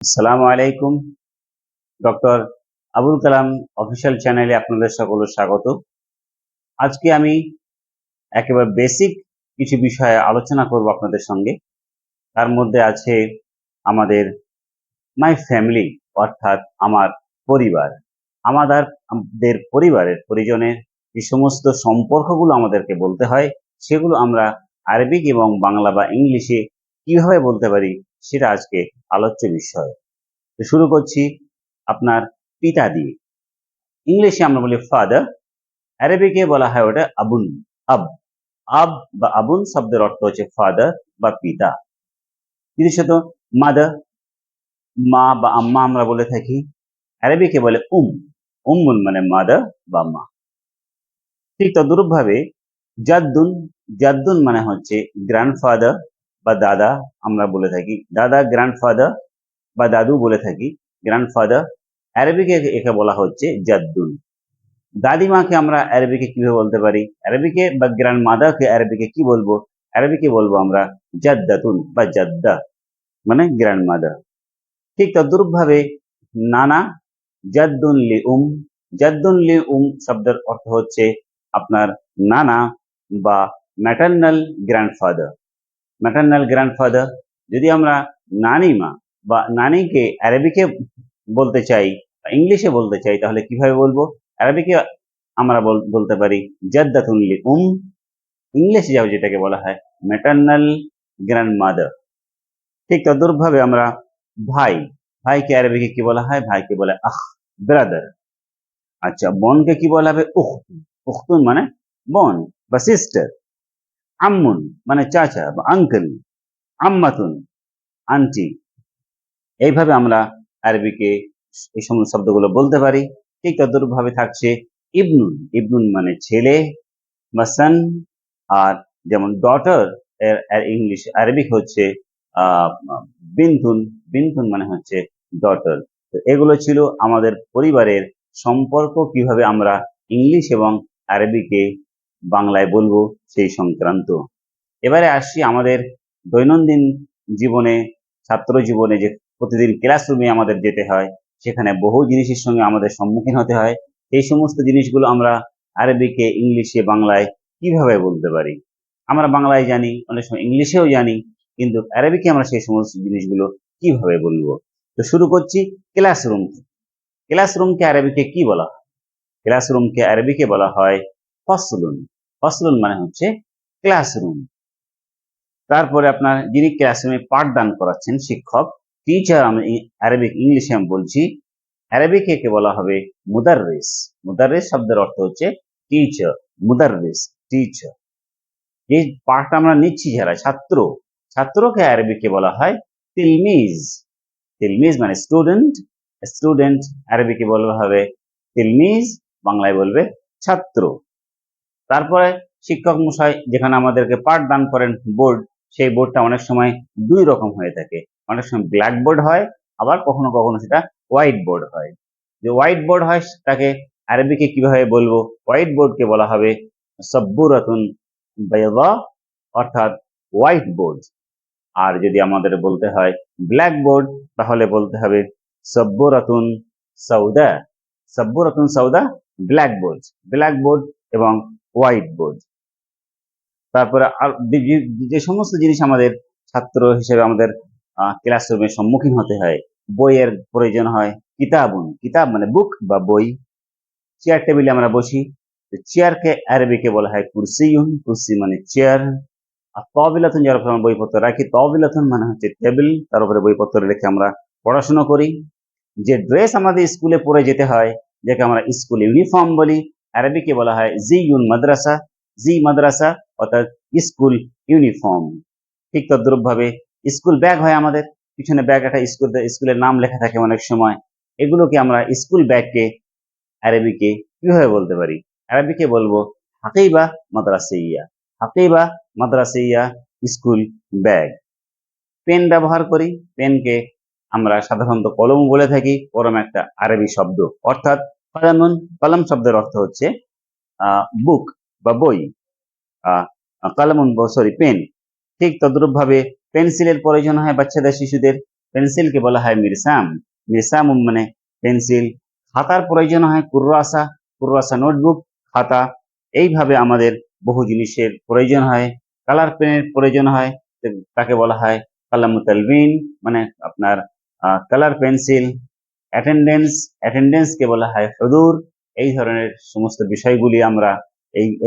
আসসালামু আলাইকুম। Doctor Abul Kalam official চ্যানেলে আপনাদের সকলের স্বাগত। আজকে আমি একেবারে বেসিক কিছু বিষয়ে আলোচনা করব আপনাদের সঙ্গে। তার মধ্যে আছে আমাদের মাই ফ্যামিলি, অর্থাৎ আমার পরিবার। আমাদের পরিবারের পরিজনের যে সমস্ত সম্পর্কগুলো আমাদেরকে বলতে হয়, সেগুলো আমরা আরবিক এবং বাংলা বা ইংলিশে কিভাবে বলতে পারি, সেটা আজকে আলোচ্য বিষয়। তো শুরু করছি আপনার পিতা দিয়ে। ইংলিশে আমরা বলি ফাদার, আরবিকে বলা হয় ওটা আবুন। আব আব বা আবুন শব্দের অর্থ হচ্ছে ফাদার বা পিতা। বিশেষত মাদার, মা বা আম্মা আমরা বলে থাকি। আরবিকে বলে উম্মুন মানে মাদার বা মা। ঠিক তদ্রূপ ভাবে জাদ্দুন, জাদ্দুন মানে হচ্ছে গ্র্যান্ডফাদার বা দাদা আমরা বলে থাকি। দাদা গ্র্যান্ডফাদার বা দাদু বলে থাকি, গ্র্যান্ডফাদার। আরবিকে একে বলা হচ্ছে জাদ্দুন। দাদিমাকে আমরা আরবিকে কিভাবে বলতে পারি? আরবিকে বা গ্র্যান্ড মাদারকে আরবিকে কি বলবো? আরবিকে বলবো আমরা জাদ্দাতুন বা জাদ্দা, মানে গ্র্যান্ড মাদার। ঠিক তদ্রুপ ভাবে নানা, জাদ্দুন লি জাদ্দুন লি শব্দের অর্থ হচ্ছে আপনার নানা বা ম্যাটার্নাল গ্র্যান্ডফাদার। Maternal grandfather. যদি আমরা নানিমা বা নানিকে আরবিকে বলতে চাই বা ইংলিশে বলতে চাই, তাহলে কিভাবে বলবো? আরবিকে আমরা বলতে পারি জাদ্দাতুন লি ইংলিশে যেটাকে বলা হয় ম্যাটার্নাল গ্র্যান্ড মাদার। ঠিক তদ্রুপ ভাবে আমরা ভাই, ভাইকে আরবিকে কি বলা হয়? ভাইকে বলে আখ, ব্রাদার। আচ্ছা, বোনকে কি বলা হবে? উখতুন। উখতুন মানে বোন বা সিস্টার। আম্মুন মানে চাচা বা আঙ্কেল। আম্মাতুন আন্টি। এইভাবে আমরা আরবিকে এই সমস্ত শব্দগুলো বলতে পারি। ঠিক তদ্রুপ ভাবে থাকছে ইবনুন। ইবনুন মানে ছেলে বা সান। আর যেমন ডটার এর ইংলিশ আরবিক হচ্ছে বিনতুন। বিনতুন মানে হচ্ছে ডটার। তো এগুলো ছিল আমাদের পরিবারের সম্পর্ক, কিভাবে আমরা ইংলিশ এবং আরবিকে বাংলায় বলবো সেই সংক্রান্ত। এবারে আসছি আমাদের দৈনন্দিন জীবনে, ছাত্র জীবনে যে প্রতিদিন ক্লাসরুমে আমাদের যেতে হয়, সেখানে বহু জিনিসের সঙ্গে আমাদের সম্মুখীন হতে হয়। এই সমস্ত জিনিসগুলো আমরা আরবিকে ইংলিশে বাংলায় কিভাবে বলতে পারি? আমরা বাংলায় জানি, অনেক সময় ইংলিশেও জানি, কিন্তু আরবিকে আমরা সেই সমস্ত জিনিসগুলো কিভাবে বলবো? তো শুরু করছি ক্লাসরুম। ক্লাসরুমকে আরবিকে কি বলা হয়? ক্লাসরুমকে আরবিকে বলা হয় ফসলুন। ফসলুন মানে হচ্ছে ক্লাসরুম। তারপরে আপনার যিনি ক্লাসরুমে পাঠদান করাচ্ছেন, শিক্ষক, টিচার, আমি আরবিক ইংলিশে আমি বলছি। আরবিকে কে বলা হবে মুদাররিস। মুদাররিস শব্দের অর্থ হচ্ছে টিচার। মুদাররিস টিচার। এই পাঠটা আমরা নিচ্ছি যারা ছাত্র, ছাত্রকে আরবিকে বলা হয় তিলমিজ। তিলমিজ মানে স্টুডেন্ট। স্টুডেন্ট আরবিকে বলা হবে তিলমিজ, বাংলায় বলবে ছাত্র। তারপরে শিক্ষক মশাই যেখানে আমাদেরকে পাঠদান করেন, বোর্ড, সেই বোর্ডটা অনেক সময় দুই রকম হয়ে থাকে। অনেক সময় ব্ল্যাক বোর্ড হয়, আবার কখনো কখনো সেটা হোয়াইট বোর্ড হয়। যে হোয়াইট বোর্ড হয় তাকে আরবিকে কিভাবে বলবো? হোয়াইট বোর্ডকে বলা হবে সাব্বুরাতুন বাইদা, অর্থাৎ হোয়াইট বোর্ড। আর যদি আমাদের বলতে হয় ব্ল্যাক বোর্ড, তাহলে বলতে হবে সাব্বুরাতুন সাউদা। সাব্বুরাতুন সাউদা ব্ল্যাক বোর্ড। ব্ল্যাক বোর্ড এবং হোয়াইট বোর্ড। তারপরে আর যে সমস্ত জিনিস আমাদের ছাত্র হিসেবে আমাদের ক্লাসরুমের সম্মুখীন হতে হয়, বইয়ের প্রয়োজন হয়। কিতাবুন, কিতাব মানে বুক বা বই। চেয়ার টেবিলে আমরা বসি, চেয়ারকে আরবিকে বলা হয় কুরসিউন। কুরসি মানে চেয়ার। আর তবিলাতুন, যার উপর আমরা বইপত্র রাখি, তবিলাতুন মানে হচ্ছে টেবিল, তার উপরে বইপত্র রেখে আমরা পড়াশোনা করি। যে ড্রেস আমাদের স্কুলে পরে যেতে হয়, যাকে আমরা স্কুল ইউনিফর্ম বলি, আরবিকে বলা হয় জিউন মাদ্রাসা। জি মাদ্রাসা অর্থাৎ স্কুল ইউনিফর্ম। ঠিক তদ্রুপ ভাবে স্কুল ব্যাগ হয় আমাদের, পিছনে ব্যাগ একটা স্কুলের নাম লেখা থাকে অনেক সময়। এগুলোকে আমরা স্কুল ব্যাগকে আরবিকে কিভাবে বলতে পারি? আরবিকে বলবো হাকিবা মাদ্রাসাইয়া। হাকিবা মাদ্রাসাইয়া স্কুল ব্যাগ। পেন ব্যবহার করি, পেনকে আমরা সাধারণত কলম বলে থাকি। কলম একটা আরবি শব্দ, অর্থাৎ কলামুন। কলম শব্দের অর্থ হচ্ছে বুক বা বই। কলমুন সরি পেন। ঠিক তদ্রুপ ভাবে পেন্সিলের প্রয়োজন হয় বাচ্চাদের, শিশুদের, পেন্সিলকে বলা হয় মিরসাম। মিরসাম মানে পেন্সিল। খাতার প্রয়োজন হয় কুররাসা, কুররাসা নোটবুক, খাতা। এইভাবে আমাদের বহু জিনিসের প্রয়োজন হয়। কালার পেনের প্রয়োজন হয়, তাকে বলা হয় কালামু তালবিন, মানে আপনার কালার পেন্সিল। অ্যাটেন্ডেন্স, অ্যাটেন্ডেন্সকে বলা হয় হুজুর। এই ধরনের সমস্ত বিষয়গুলি আমরা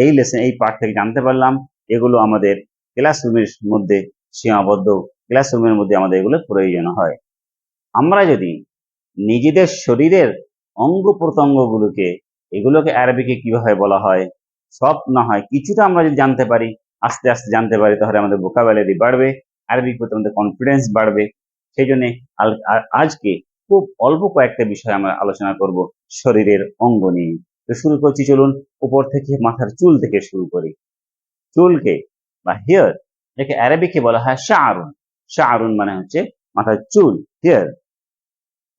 এই লেসন, এই পাঠ থেকে জানতে পারলাম। এগুলো আমাদের ক্লাসরুমের মধ্যে সীমাবদ্ধ, ক্লাসরুমের মধ্যে আমাদের এগুলো প্রয়োজন হয়। আমরা যদি নিজেদের শরীরের অঙ্গ প্রত্যঙ্গগুলোকে, এগুলোকে আরবিকে কিভাবে বলা হয়, সব না হয় কিছুটা আমরা যদি জানতে পারি, আস্তে আস্তে জানতে পারি, তাহলে আমাদের ভোকাবুলারি বাড়বে, আরবিক প্রতি আমাদের কনফিডেন্স বাড়বে। সেই জন্য আজকে খুব অল্প কয়েকটা বিষয় আমরা আলোচনা করব শরীরের অঙ্গ নিয়ে। তো শুরু করছি, চলুন উপর থেকে মাথার চুল থেকে শুরু করি। চুলকে বা হেয়ার, এটাকে আরবিকে বলা হয় শাআরুন। শাআরুন মানে হচ্ছে মাথার চুল, হেয়ার।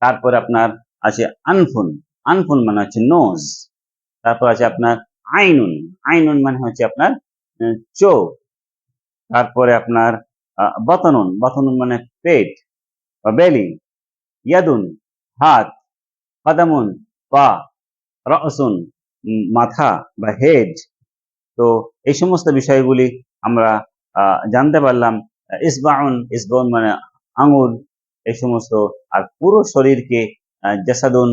তারপরে আপনার আছে আনফুন, আনফুন মানে হচ্ছে নোজ। তারপর আছে আপনার আইনুন, আইনুন মানে হচ্ছে আপনার চোখ। তারপরে আপনার বাতানুন, বাতানুন মানে পেট বা বেলি। ইয়াদুন হাত, কাদামুন পা, রাসুন মাথা বা হেড। তো এই সমস্ত বিষয়গুলি আমরা জানতে পারলাম। ইসবাউন, ইসবাউন মানে আঙুল, এই সমস্ত। আর পুরো শরীরকে জাসাদুন,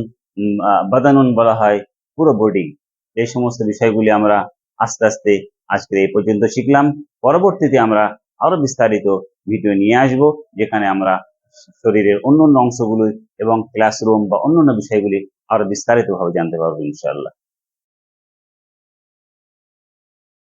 বাদানুন বলা হয়, পুরো বডি। এই সমস্ত বিষয়গুলি আমরা আস্তে আস্তে আজকে এই পর্যন্ত শিখলাম। পরবর্তীতে আমরা আরো বিস্তারিত ভিডিও নিয়ে আসব, যেখানে আমরা শরীরের অন্য অংশগুলি এবং ক্লাসরুম বা অন্যান্য বিষয়গুলি আরো বিস্তারিতভাবে জানতে পারবো ইনশাআল্লাহ।